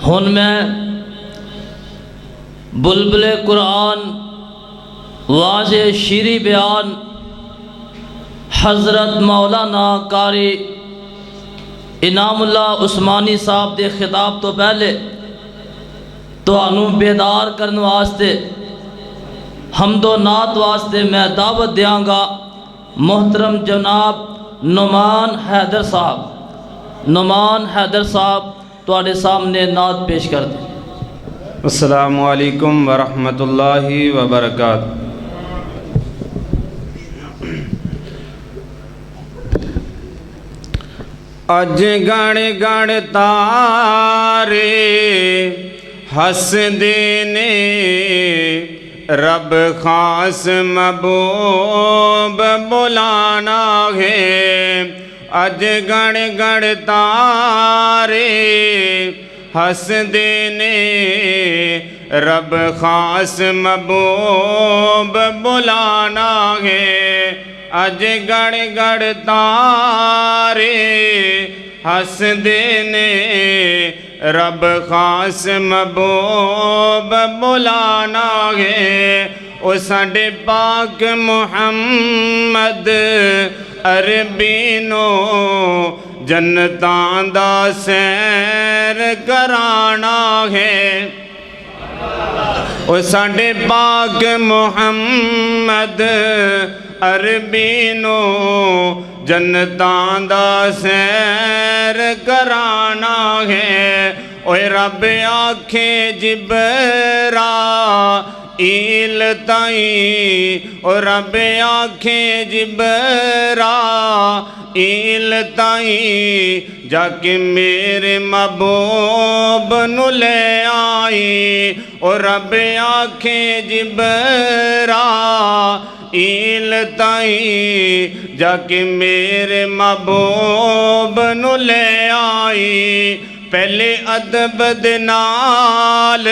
ہن میں بلبل قرآن واضح شیریں بیان حضرت مولانا قاری انعام اللہ عثمانی صاحب دے خطاب تو پہلے تانوں بیدار کرنے واسطے حمد و نعت واسطے میں دعوت دیاں گا محترم جناب نعمان حیدر صاحب تواڈے سامنے نعت پیش کر دیں۔ السلام علیکم ورحمۃ اللہ وبرکاتہ۔ اج گڑ گڑ تارے ہس دینے رب خاص محبوب بلانا ہے۔ اج گڑ گڑ تارے ہس دینے رب خاص محبوب بلانا ہے۔ اج گڑ گڑ تارے ہس دینے رب خاص محبوب بلانا ہے۔ او ساڈے پاک محمد عربی نو جنتاں دا سیر کرانا ہے۔ او ساڈے پاک محمد عربی نو جنتاں دا سیر کرانا ہے۔ اوے رب آکھے جبرائیل تائیں، او رب آکھے جبرائیل تائیں جا کے میرے محبوب نو لے آئی۔ او رب آکھے جبرائیل تائیں جا کے میرے محبوب نو لے آئی۔ پہلے ادب دے نال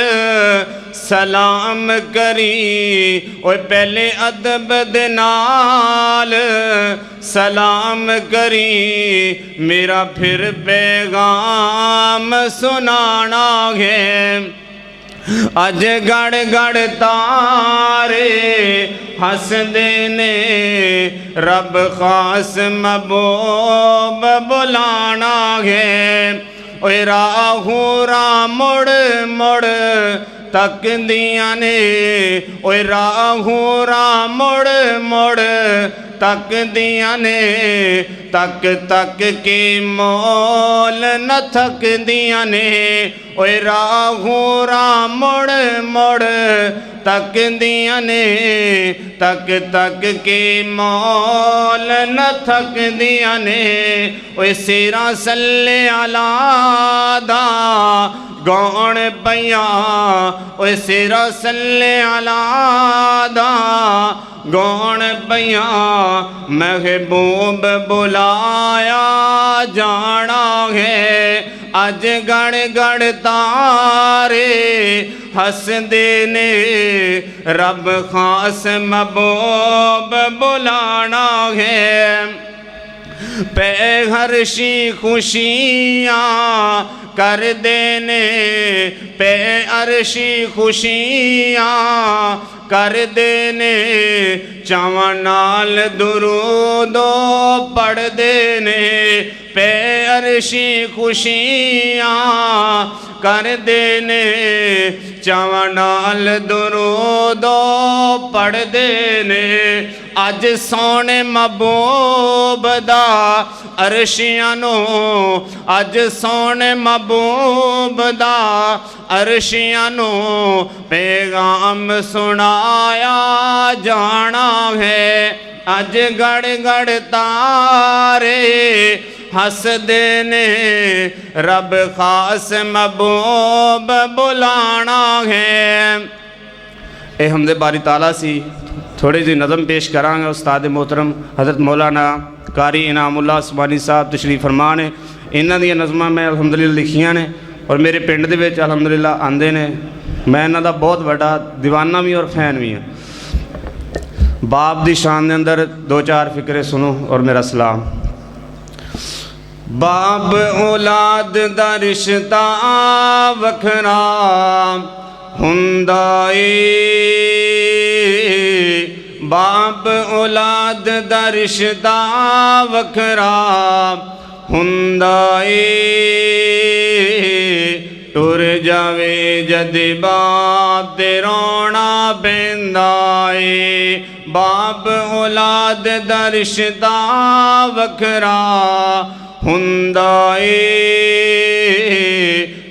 سلام کری، اوے پہلے ادب دے نال سلام کری، میرا پھر پیغام سنانا ہے۔ اج گڑ گڑ تارے ہس دینے رب خاص محبوب بلانا ہے۔ اوے راہوں راہ مڑ مڑ تک دیاں نے، اوے راہوں راہ مڑ مڑ تک دیاں نے، تک تک کے مول نہ تھک دیاں نے۔ اوے راہوں راہ مڑ مڑ تک دیاں نے، تک تک کے مول نہ تھک دیاں نے۔ اوے سیرا صلی علی دا گون پیاں، اوے سیرا صلی علی دا گون پیاں، محبوب بلایا جانا ہے۔ اج گڑ گڑ تارے ہس دینے رب خاص محبوب بلانا ہے۔ پہ ہرشی خوشیاں کر دینے، پہ عرشی خوشیاں کر دینے، چاواں نال درود پڑھ دینے، پہ عرشی خوشیاں کر دینے، چاواں نال درود پڑھ دینے۔ اج سونے محبوب دا عرشیاں نو، اج سونے محبوب دا عرشیاں نو پیغام سنایا جانا ہے۔ اج گڑ گڑ تارے ہس دینے رب خاص محبوب بلانا ہے۔ اے حمد باری تعالیٰ سی تھوڑی جی نظم پیش کرانگا۔ استاد محترم حضرت مولانا قاری انعام اللہ عثمانی صاحب تشریف فرما نے، انہاں دی نظماں میں الحمدللہ لکھیاں نے اور میرے پنڈ دے وچ الحمدللہ آندے نے۔ میں انہاں دا بہت بڑا دیوانہ بھی اور فین بھی ہوں۔ باپ دی شان دے اندر دو چار فکرے سنو اور میرا سلام۔ ਬਾਪ ਔਲਾਦ ਦਾ ਰਿਸ਼ਤਾ ਵੱਖਰਾ ਹੁੰਦਾ ਏ, ਬਾਪ ਔਲਾਦ ਦਾ ਰਿਸ਼ਤਾ ਵੱਖਰਾ ਹੁੰਦਾ ਏ। ਟੁਰ ਜਾਵੇ ਜਦ ਬਾਪ ਤੇ ਰੋਣਾ ਪੈਂਦਾ ਏ, ਬਾਪ ਔਲਾਦ ਦਾ ਰਿਸ਼ਤਾ ਵੱਖਰਾ ਹੁੰਦਾ ਏ।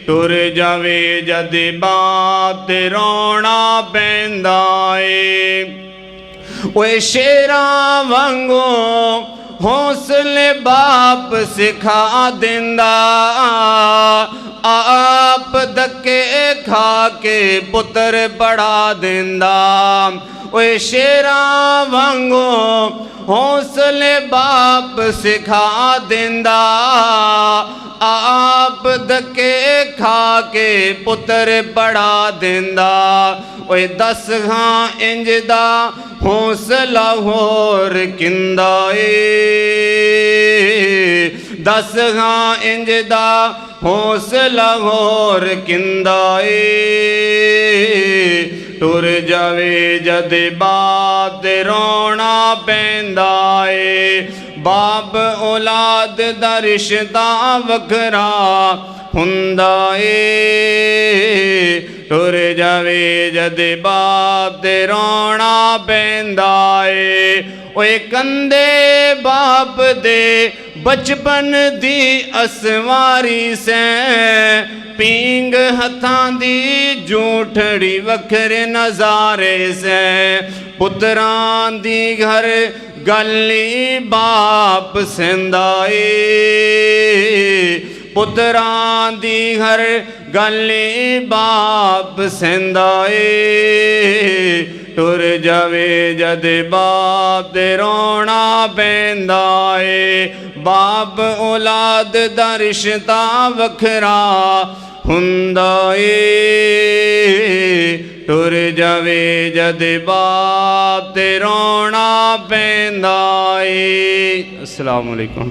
ਟੁਰ ਜਾਵੇ ਜਦ ਬਾਪ ਤੇ ਰੋਣਾ ਪੈਂਦਾ ਏ। ਓਏ ਸ਼ੇਰਾਂ ਵਾਂਗੂ ਹੌਸਲੇ ਬਾਪ ਸਿਖਾ ਦਿੰਦਾ, ਆਪ ਧੱਕੇ ਖਾ ਕੇ ਪੁੱਤਰ ਪੜਾ ਦਿੰਦਾ। ਓਏ ਸ਼ੇਰਾਂ ਵਾਂਗੂ ਹੌਸਲੇ ਬਾਪ ਸਿਖਾ ਦਿੰਦਾ, ਆਪ ਧੱਕੇ ਖਾ ਕੇ ਪੁੱਤਰ ਪੜਾ ਦਿੰਦਾ। ਓਏ ਦਸ ਹਾਂ ਇੰਜ ਦਾ ਹੌਸਲਾ ਹੋਰ ਕਿੰਦਾ ਏ, ਦਸ ਹਾਂ ਇੰਜ ਦਾ ਹੌਸਲਾ ਹੋਰ ਕਿੰਦਾ ਏ। ਟੁਰ ਜਾਵੇ ਜਦ ਬਾਪ ਤੇ ਰੋਣਾ ਪੈਂਦਾ ਏ, ਬਾਪ ਔਲਾਦ ਦਾ ਰਿਸ਼ਤਾ ਵੱਖਰਾ ਹੁੰਦਾ ਏ। ਟੁਰ ਜਾਵੇ ਜਦ ਬਾਪ ਤੇ ਰੋਣਾ ਪੈਂਦਾ ਏ। ਓਏ ਕੰਦੇ ਬਾਪ ਦੇ ਬਚਪਨ ਦੀ ਅਸਵਾਰੀ ਸੈਂ, ਪੀਂਗ ਹੱਥਾਂ ਦੀ ਜੂਠੜੀ ਵੱਖਰੇ ਨਜ਼ਾਰੇ ਸੈਂ। ਪੁੱਤਰਾਂ ਦੀ ਘਰ ਗੱਲੀ ਬਾਪ ਸਹਿੰਦਾ ਏ, ਪੁੱਤਰਾਂ ਦੀ ਹਰ ਗੱਲੀ ਬਾਪ ਸਹਿੰਦਾ ਏ। ਟੁਰ ਜਾਵੇ ਜਦ ਬਾਪ ਤੇ ਰੋਣਾ ਪੈਂਦਾ ਏ, ਬਾਪ ਔਲਾਦ ਦਾ ਰਿਸ਼ਤਾ ਵੱਖਰਾ ਹੁੰਦਾ ਏ। ਟੁਰ ਜਾਵੇ ਜਦ ਬਾਪ ਤੇ ਰੋਣਾ ਪੈਂਦਾ ਏ। ਅਸਲਾਮੁ ਅਲੈਕੁਮ।